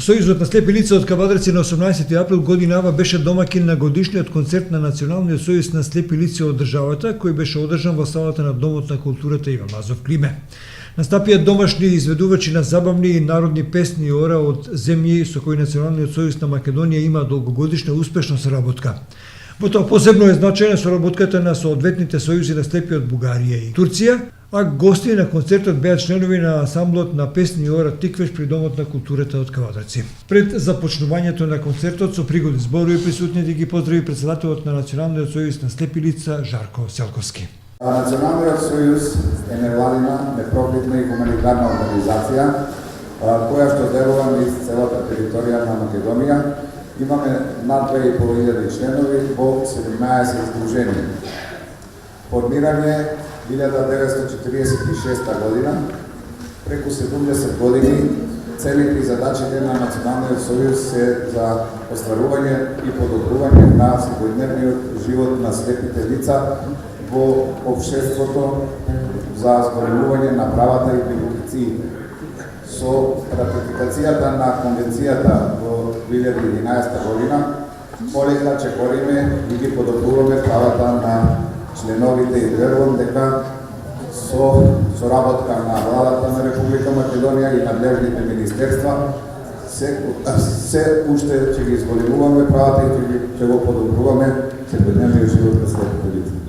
Сојузот на слепи лица од Кавадарци на 18 април годинава беше домаќин на годишниот концерт на Националниот сојуз на слепи лица од државата, кој беше одржан во салата на Домот на културата Иван Вазов Климе. Настапија домашни изведувачи на забавни и народни песни и ора од земји со кои Националниот сојуз на Македонија има долгогодишна успешна соработка. Во тоа посебно е значајна соработката на соодветните сојузи на слепи од Бугарија и Турција, а гости на концертот беа членови на ансамблот на песни и ора Тиквеш при Домот на културата од Кавадарци. Пред започнувањето на концертот со пригодни зборови присутните ги поздрави председателот на Националниот сојуз на слепи лица Жарко Селковски. Националниот сојуз е невладина, непрофитна и хуманитарна организација која што делува низ целата територија на Македонија. Имаме над 2500 членови во 17 здруженија. Формиран е 1946 година, преку 70 години, целите и задачите на Националниот сојуз се за остварување и подобрување на секојдневниот живот на слепите лица во општеството за зголемување на правата и привилегиите. Со ратификацијата на конвенцијата во 2011 година, полека чекориме и ги подобруваме правата на членовите и верувам дека со соработка на владата на Република Македонија и надлежните министерства се уште ќе ги зголемуваме правата и ќе го подобруваме секојдневниот живот на слепите лица.